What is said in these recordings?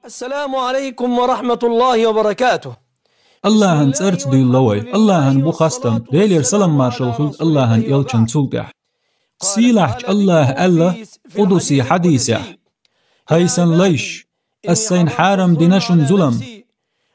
السلام عليكم ورحمة الله وبركاته. Allah'ın tsert duyulaway, Allah'ın bu hastam, deyler salam marşalhul Allah'ın yalçın sultah. Silahç Allah Qudusi hadisah. Haysan layş, السين حارم ديناشن ظلم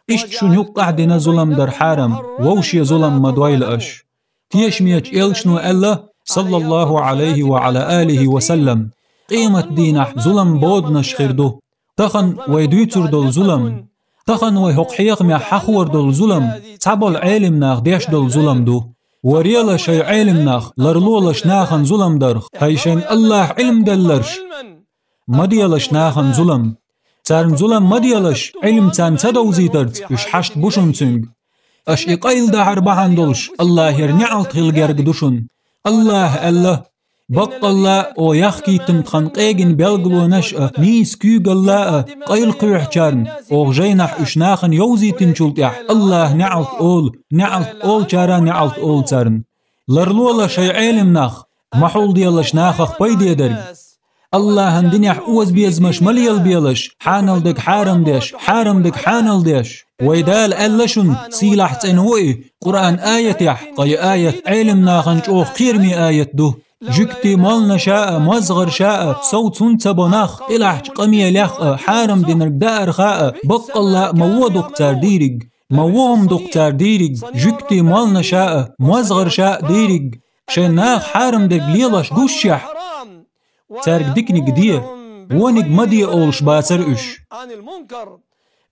إشتشن يقع دينا ظلم در حارم ووشي ظلم مدويل أش تيشميج إلشنو ألا صلى الله عليه وعلى آله وسلم قيمة دينح ظلم بودنش خيردو تخن ويدويتر دول ظلم تخن ويحقيق مع حخور دول ظلم تعبال علم ناخ ديش دول ظلم دو وريالا شي علم ناخ لرلولش ناخن ظلم درخ هايشين الله علم دلرش مديالش ناخن ظلم تارن ظلم مديالش علم تان تدوزي ترد يش حشت بوشن تنگ اش اقايل دهر بحان دولش الله يرنعل تخيل گرگ دوشن الله بق الله او يخكي تمتخن قيگن بلگلو نشأ نيس كيگ الله قيل قيح چارن او جينح اشناخن يوزي تنچولتيح الله نعلت اول چارا نعلت اول تارن لرلولا شي علم ناخ محول ديالش ناخخ بيدي درگ الله هندنيح اوز بيزمش مليل بيلش حانل دك حارم دك حانل ديش ويدال ألشن سيلاح تنوئي قرآن آية يح قي آية علم ناخن جوخ قيرمي آية دو جكتي مالنا شاء مزغر شاء صوت سنتبناخ إلحج قمي لخ حارم دينرك دائر خاء بق الله مو دكتار ديرج موهم دكتار ديرج جكتي مالنا شاء مزغر شاء ديرج شناخ حارم دك ليلش دوشح تارك ديكني قدير ونك مدي أولش باسر إش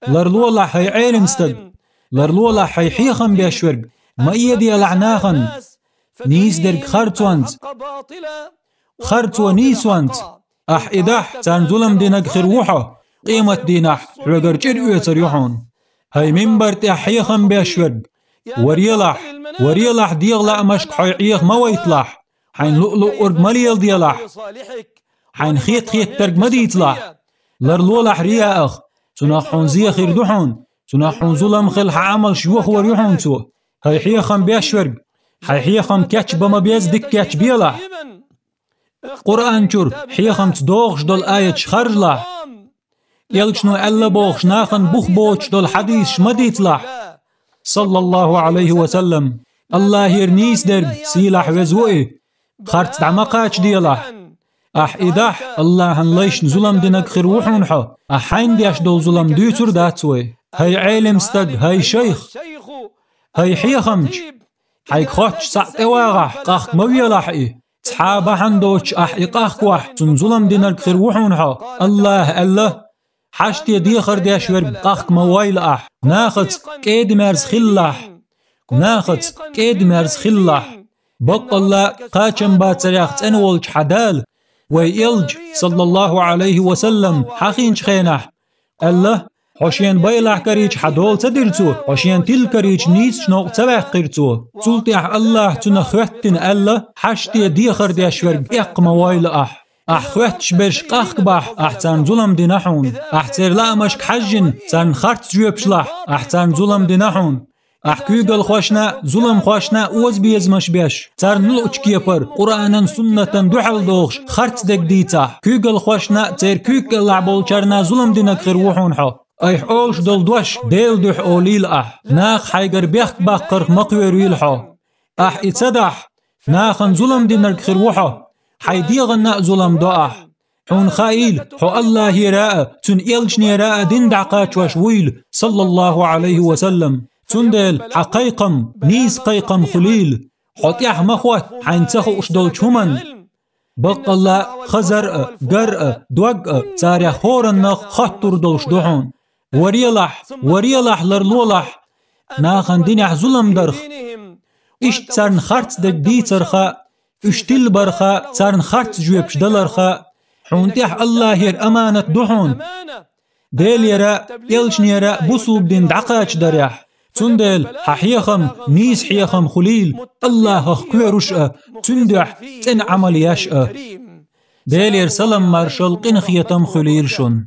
لرلولا حي عالم ستد لرلولا حي حيخم بيشورق ما يدي لعناخن نيس درك خرطو نيسوانت إداح تان ظلم دينك خروحة قيمة دينح رقر جرؤية تريحون هاي منبرت حيخم بيشورق وريلح ديغلا مشك حي عيخ ما ويطلح حين لؤلؤ أرق مليل ديالح حين خيط ترق مدي يطلح لرلولح رياء تناحون زي خير دوحون تناحون ظلم خلح عمل شوخ وريحون تو هاي حيخم بيشورق هاي حيخم كاتش بما بيز دك كاتش بيلح قرآن جور حيخم تدوغش دول آية شخرجلح يلجنو ألا بوغش ناخن بوخ بوش دول حديث شمدي يطلح صلى الله عليه وسلم الله يرنيس درق سيلح وزوئي خارت دعمقاش ديالح إداح الله هنليش ظلم دينك خروحون حا حين ديش دول ظلم ديتر داتوي هاي عالم ستق هاي شيخ هاي حيخمج هاي خوش سعت واغح قاخ مويلح تحابا حندوش إقاخ كواح تن ظلم دينك خروحون حا الله حشتي ديخر ديش ورق قاخ مويل ناخت كيد مرز خلح بق الله قاچم باتريخت انولج حدال ويلج صلى الله عليه وسلم حقين خينح الله حشين بيلح كريج حدول تدرتو حشين تل كريج نيس شنوق تبع قرتو تلتح الله تنخوتن الله حشتي ديخر ديشورق اقم ويل خوتش برش قاخ بح تان ظلم دينحون تير لامشك حجن تان خرط جوبشلح تان ظلم دينحون كيقل خوشنا ظلم خوشنا اوز بيزمش بيش تار نلوچ كيبر قرآن سنة دوحل دوغش خرط دك ديتا كيقل خوشنا تير كيقل لعبول چرنا ظلم دينك خروحون حو اي حولش دول دوش ديل دوح اوليل ناخ حيقر بيخك باقر مقويريل حو اتسدح ناخن ظلم دينك خروحو حيديغن ظلم دو حون خايل حو الله يراء تن إلش نيراء دين دعقاش وشويل صلى الله عليه وسلم تندل حقيقم نيس قيقم خليل حطيح مخوت حين تخو اشدول شمن بق الله خزر قرأ دوق تاريخ خورن نخ خطر دولش دوحون وريلح لرلولح ناخن دينح ظلم درخ اشت تارن خرط دك دي ترخا اشتل برخا تارن خرط جويبش دلرخا حونتيح الله ير أمانة دوحون ديل يرا يلش نيرا بصوب دين دعقاش دريح تندل حيخم نيس حيخم خليل الله اخكويرش تندح تن عمل يشأ ديل يرسلم مارشال قنخيتم خليل شن